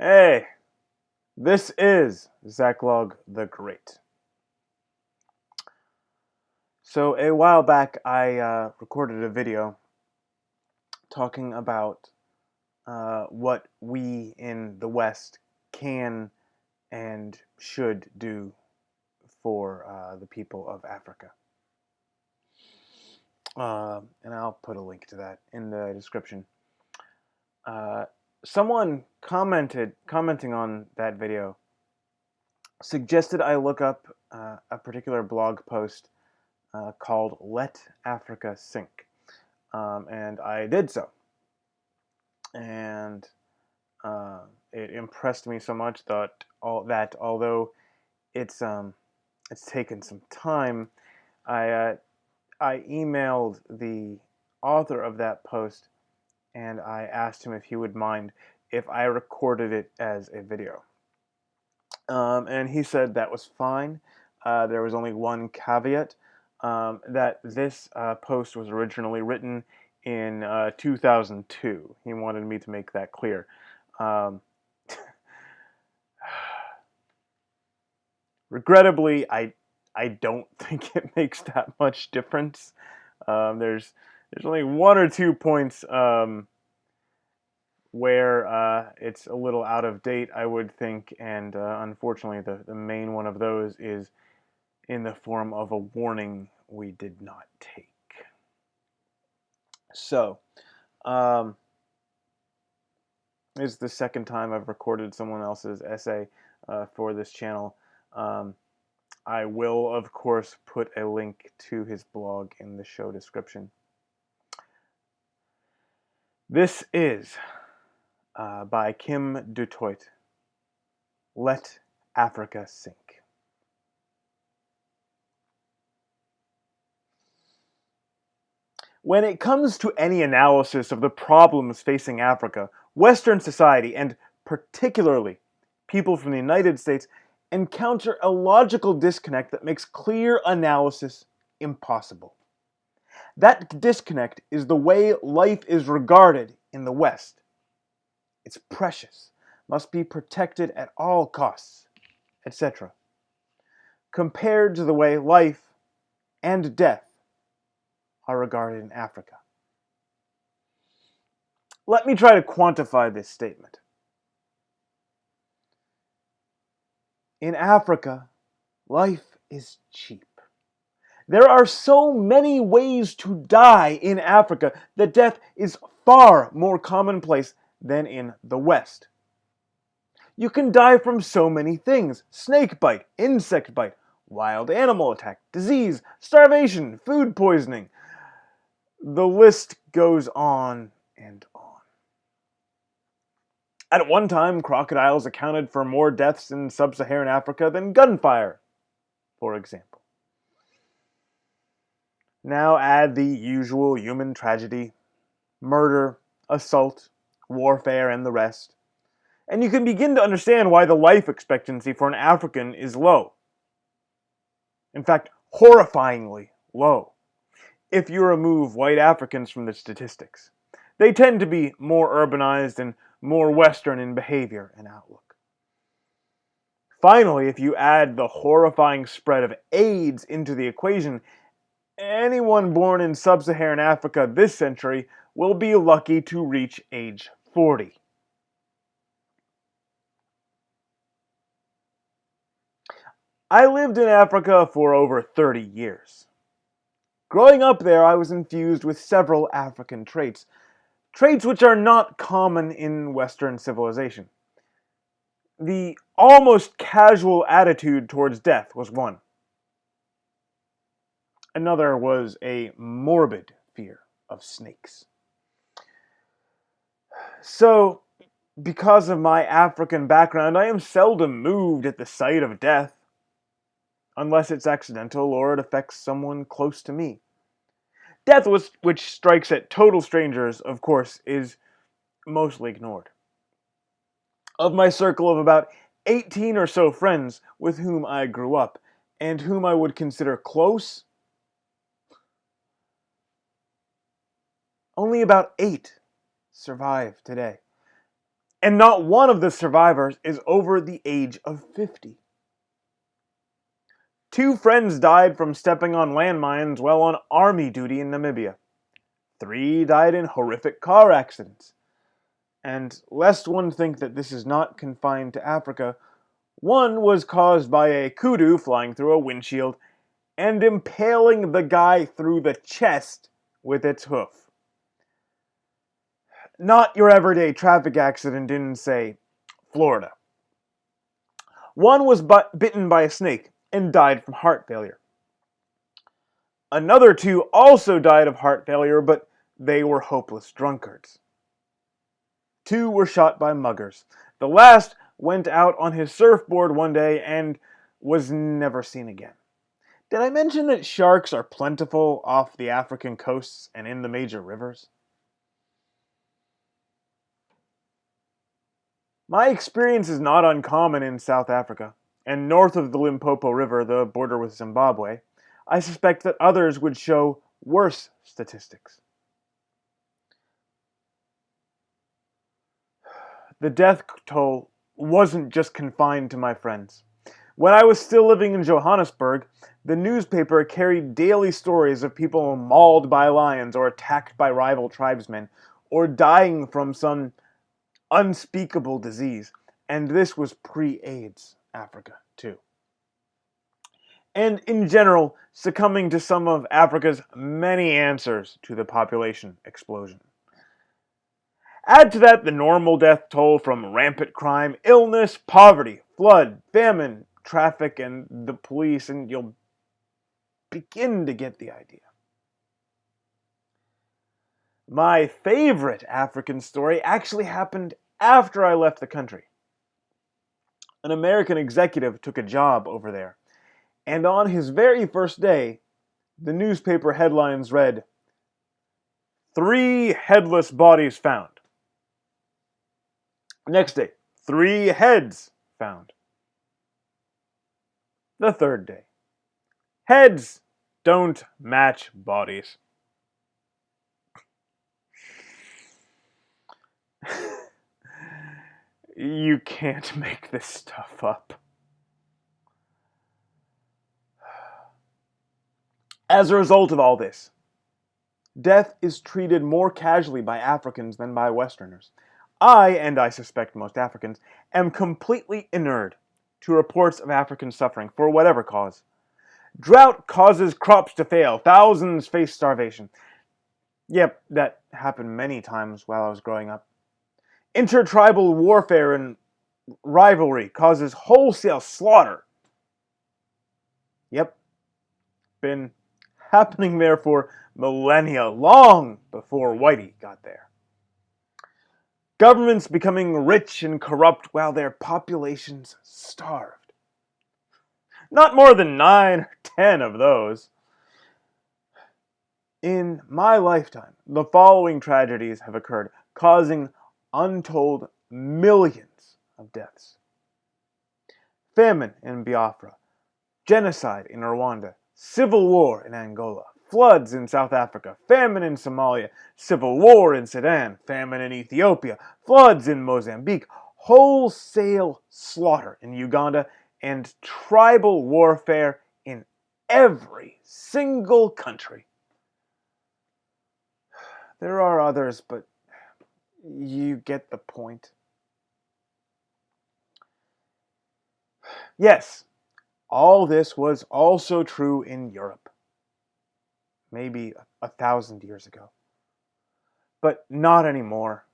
Hey, this is Zachlog the Great. So a while back, I recorded a video talking about what we in the West can and should do for the people of Africa. And I'll put a link to that in the description. Someone commenting on that video, suggested I look up a particular blog post called Let Africa Sink. And I did so. And it impressed me so much that although it's taken some time, I emailed the author of that post and I asked him if he would mind if I recorded it as a video. And he said that was fine. There was only one caveat, that this post was originally written in 2002. He wanted me to make that clear. Regrettably, I don't think it makes that much difference. There's only one or two points where it's a little out of date, I would think, and unfortunately the main one of those is in the form of a warning we did not take. So, this is the second time I've recorded someone else's essay for this channel. I will, of course, put a link to his blog in the show description. This is by Kim du Toit. Let Africa Sink. When it comes to any analysis of the problems facing Africa, Western society, and particularly people from the United States, encounter a logical disconnect that makes clear analysis impossible. That disconnect is the way life is regarded in the West. It's precious, must be protected at all costs, etc., compared to the way life and death are regarded in Africa. Let me try to quantify this statement. In Africa, life is cheap. There are so many ways to die in Africa that death is far more commonplace than in the West. You can die from so many things: snake bite, insect bite, wild animal attack, disease, starvation, food poisoning. The list goes on and on. At one time, crocodiles accounted for more deaths in sub-Saharan Africa than gunfire, for example. Now add the usual human tragedy: murder, assault, warfare, and the rest, and you can begin to understand why the life expectancy for an African is low. In fact, horrifyingly low, if you remove white Africans from the statistics. They tend to be more urbanized and more Western in behavior and outlook. Finally, if you add the horrifying spread of AIDS into the equation, anyone born in sub-Saharan Africa this century will be lucky to reach age 40. I lived in Africa for over 30 years. Growing up there, I was infused with several African traits which are not common in Western civilization. The almost casual attitude towards death was one. Another was a morbid fear of snakes. So, because of my African background, I am seldom moved at the sight of death, unless it's accidental or it affects someone close to me. Death, which strikes at total strangers, of course, is mostly ignored. Of my circle of about 18 or so friends with whom I grew up, and whom I would consider close, only about 8 survive today. and not one of the survivors is over the age of 50. 2 friends died from stepping on landmines while on army duty in Namibia. 3 died in horrific car accidents. And lest one think that this is not confined to Africa, one was caused by a kudu flying through a windshield and impaling the guy through the chest with its hoof. Not your everyday traffic accident in, say, Florida. One was bitten by a snake and died from heart failure. Another 2 also died of heart failure, but they were hopeless drunkards. 2 were shot by muggers. The last went out on his surfboard one day and was never seen again. Did I mention that sharks are plentiful off the African coasts and in the major rivers? My experience is not uncommon in South Africa, and north of the Limpopo River, the border with Zimbabwe. I suspect that others would show worse statistics. The death toll wasn't just confined to my friends. When I was still living in Johannesburg, the newspaper carried daily stories of people mauled by lions or attacked by rival tribesmen, or dying from some unspeakable disease. And this was pre-AIDS Africa, too. And in general, succumbing to some of Africa's many answers to the population explosion. Add to that the normal death toll from rampant crime, illness, poverty, flood, famine, traffic, and the police, and you'll begin to get the idea. My favorite African story actually happened after I left the country. An American executive took a job over there, and on his very first day, the newspaper headlines read, "3 headless bodies found." Next day, 3 heads found. The third day, heads don't match bodies. You can't make this stuff up. As a result of all this, death is treated more casually by Africans than by Westerners. And I suspect most Africans, am completely inured to reports of African suffering for whatever cause. Drought causes crops to fail. Thousands face starvation. Yep, that happened many times while I was growing up. Intertribal warfare and rivalry causes wholesale slaughter. Yep, been happening there for millennia, long before Whitey got there. Governments becoming rich and corrupt while their populations starved. Not more than 9 or 10 of those. In my lifetime, the following tragedies have occurred, causing untold millions of deaths. Famine in Biafra, genocide in Rwanda, civil war in Angola, floods in South Africa, famine in Somalia, civil war in Sudan, famine in Ethiopia, floods in Mozambique, wholesale slaughter in Uganda, and tribal warfare in every single country. There are others, but you get the point. Yes, all this was also true in Europe. Maybe 1,000 years ago. But not anymore.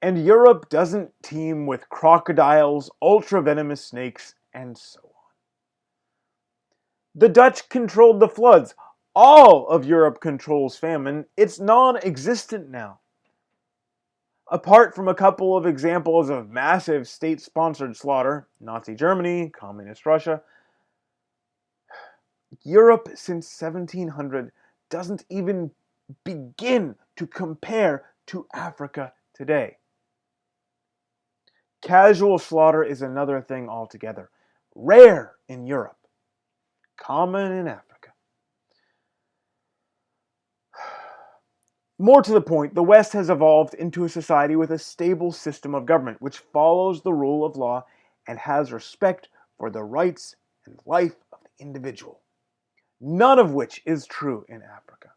And Europe doesn't teem with crocodiles, ultra-venomous snakes, and so on. The Dutch controlled the floods. All of Europe controls famine. It's non-existent now. Apart from a couple of examples of massive state-sponsored slaughter, Nazi Germany, Communist Russia, Europe since 1700 doesn't even begin to compare to Africa today. Casual slaughter is another thing altogether. Rare in Europe, common in Africa. More to the point, the West has evolved into a society with a stable system of government which follows the rule of law and has respect for the rights and life of the individual. None of which is true in Africa.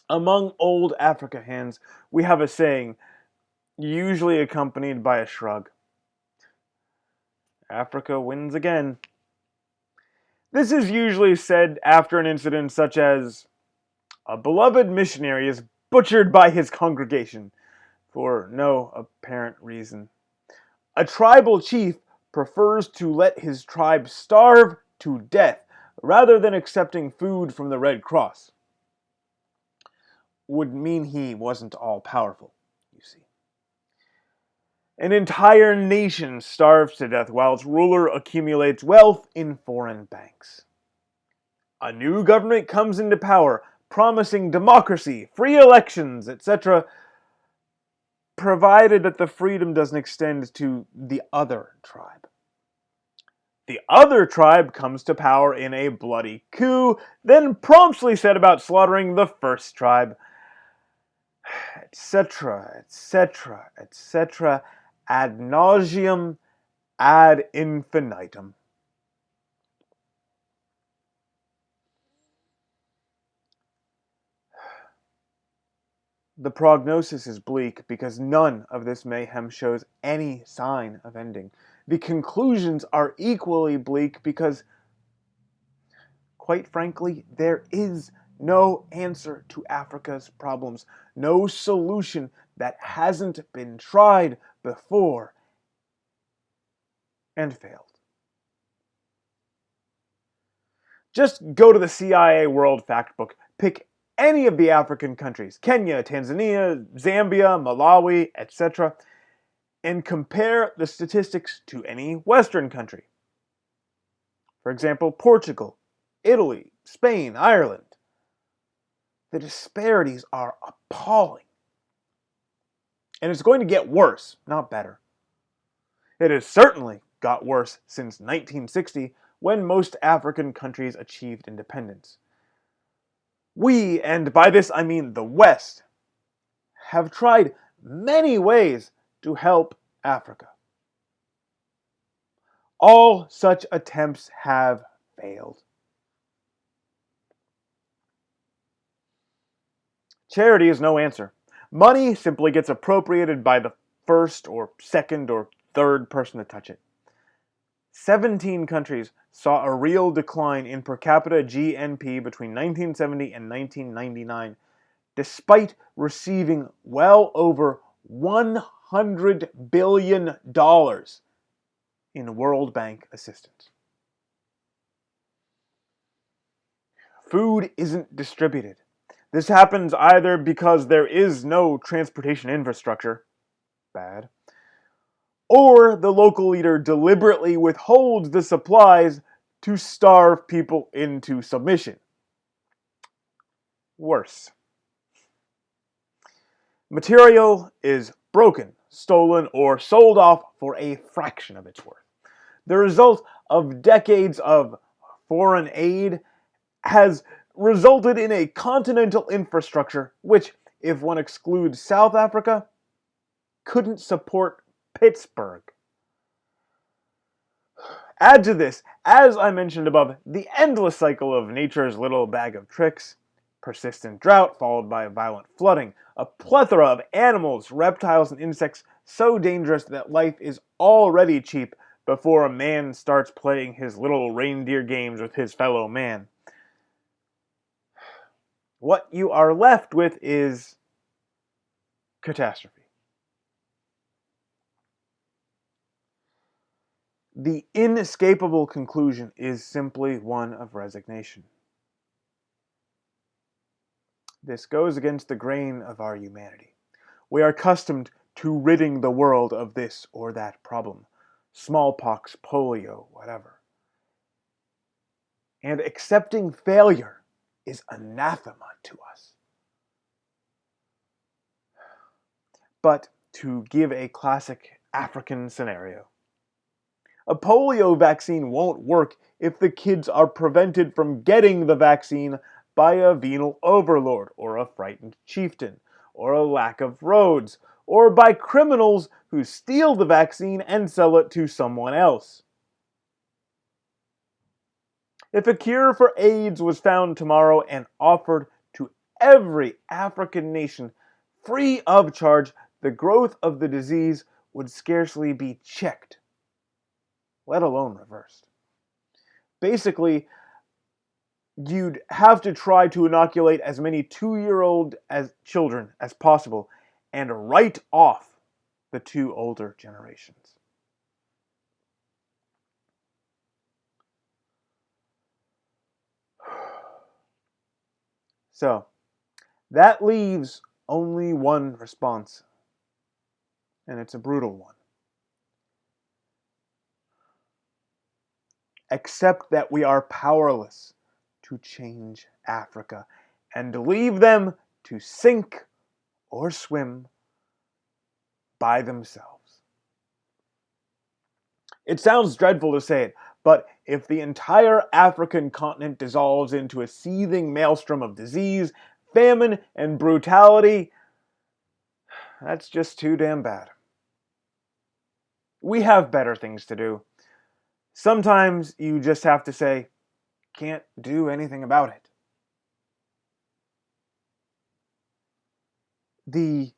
Among old Africans, we have a saying, usually accompanied by a shrug. Africa wins again. This is usually said after an incident such as, a beloved missionary is butchered by his congregation for no apparent reason. A tribal chief prefers to let his tribe starve to death rather than accepting food from the Red Cross. Would mean he wasn't all powerful, you see. An entire nation starves to death while its ruler accumulates wealth in foreign banks. A new government comes into power, promising democracy, free elections, etc., provided that the freedom doesn't extend to the other tribe. The other tribe comes to power in a bloody coup, then promptly set about slaughtering the first tribe, etc., etc., etc., ad nauseum, ad infinitum. The prognosis is bleak because none of this mayhem shows any sign of ending. The conclusions are equally bleak because, quite frankly, there is no answer to Africa's problems, no solution that hasn't been tried before and failed. Just go to the CIA World Factbook, pick any of the African countries, Kenya, Tanzania, Zambia, Malawi, etc., and compare the statistics to any Western country. For example, Portugal, Italy, Spain, Ireland. The disparities are appalling. And it's going to get worse, not better. It has certainly got worse since 1960, when most African countries achieved independence. We, and by this I mean the West, have tried many ways to help Africa. All such attempts have failed. Charity is no answer. Money simply gets appropriated by the first or second or third person to touch it. 17 countries saw a real decline in per capita GNP between 1970 and 1999, despite receiving well over $100 billion in World Bank assistance. Food isn't distributed. This happens either because there is no transportation infrastructure, bad, or the local leader deliberately withholds the supplies to starve people into submission. Worse. Material is broken, stolen, or sold off for a fraction of its worth. The result of decades of foreign aid has resulted in a continental infrastructure which, if one excludes South Africa, couldn't support Pittsburgh. Add to this, as I mentioned above, the endless cycle of nature's little bag of tricks, persistent drought followed by violent flooding, a plethora of animals, reptiles, and insects so dangerous that life is already cheap before a man starts playing his little reindeer games with his fellow man. What you are left with is catastrophe. The inescapable conclusion is simply one of resignation. This goes against the grain of our humanity. We are accustomed to ridding the world of this or that problem, smallpox, polio, whatever. And accepting failure is anathema to us. But to give a classic African scenario, a polio vaccine won't work if the kids are prevented from getting the vaccine by a venal overlord or a frightened chieftain, or a lack of roads, or by criminals who steal the vaccine and sell it to someone else. If a cure for AIDS was found tomorrow and offered to every African nation free of charge, the growth of the disease would scarcely be checked, let alone reversed. Basically, you'd have to try to inoculate as many 2-year-old as children as possible and write off the 2 older generations. So, that leaves only one response, and it's a brutal one. Accept that we are powerless to change Africa and leave them to sink or swim by themselves. It sounds dreadful to say it, but if the entire African continent dissolves into a seething maelstrom of disease, famine, and brutality, that's just too damn bad. We have better things to do. Sometimes you just have to say, can't do anything about it. The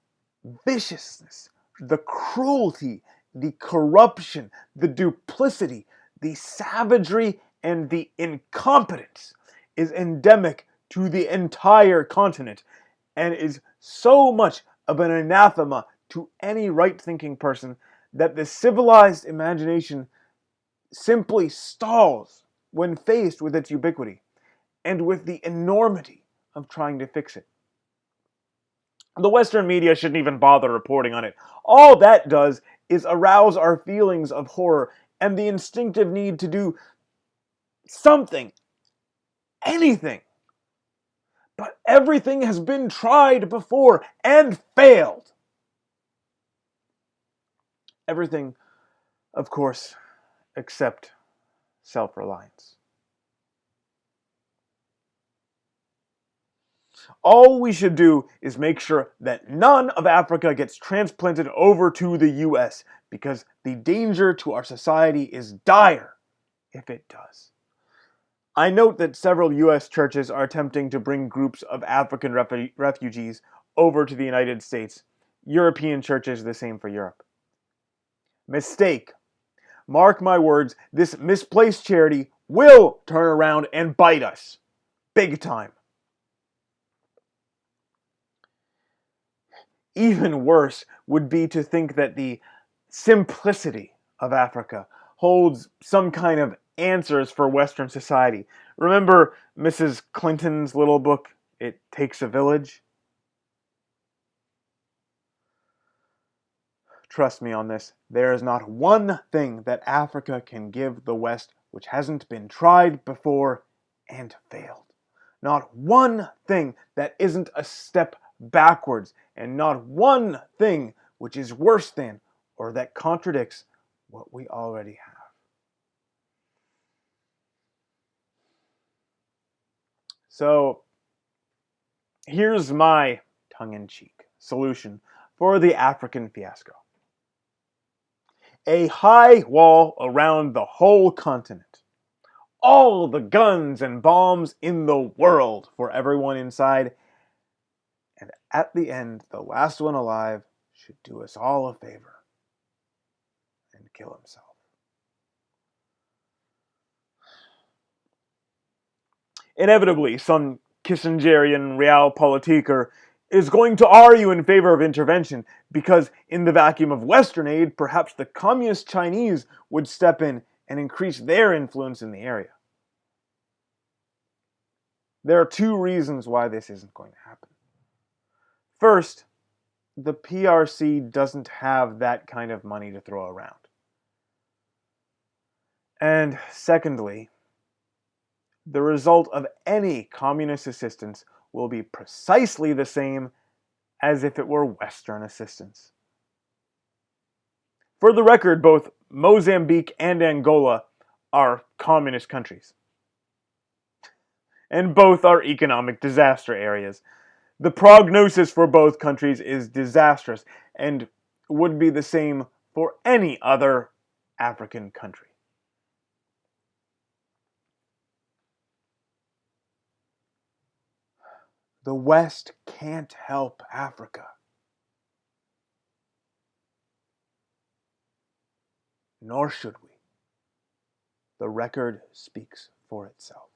viciousness, the cruelty, the corruption, the duplicity, the savagery, and the incompetence is endemic to the entire continent and is so much of an anathema to any right-thinking person that the civilized imagination simply stalls when faced with its ubiquity and with the enormity of trying to fix it. The Western media shouldn't even bother reporting on it. All that does is arouse our feelings of horror and the instinctive need to do something, anything. But everything has been tried before and failed. Everything, of course, except self-reliance. All we should do is make sure that none of Africa gets transplanted over to the US, because the danger to our society is dire if it does. I note that several US churches are attempting to bring groups of African refugees over to the United States. European churches the same for Europe. Mistake. Mark my words, this misplaced charity will turn around and bite us. Big time. Even worse would be to think that the simplicity of Africa holds some kind of answers for Western society. Remember Mrs. Clinton's little book, It Takes a Village? Trust me on this, there is not one thing that Africa can give the West which hasn't been tried before and failed. Not one thing that isn't a step backwards, and not one thing which is worse than or that contradicts what we already have. So, here's my tongue-in-cheek solution for the African fiasco. A high wall around the whole continent. All the guns and bombs in the world for everyone inside. And at the end, the last one alive should do us all a favor and kill himself. Inevitably, some Kissingerian realpolitiker is going to argue in favor of intervention because in the vacuum of Western aid, perhaps the communist Chinese would step in and increase their influence in the area. There are 2 reasons why this isn't going to happen. First, the PRC doesn't have that kind of money to throw around. And secondly, the result of any communist assistance will be precisely the same as if it were Western assistance. For the record, both Mozambique and Angola are communist countries. and both are economic disaster areas. The prognosis for both countries is disastrous and would be the same for any other African country. The West can't help Africa. Nor should we. The record speaks for itself.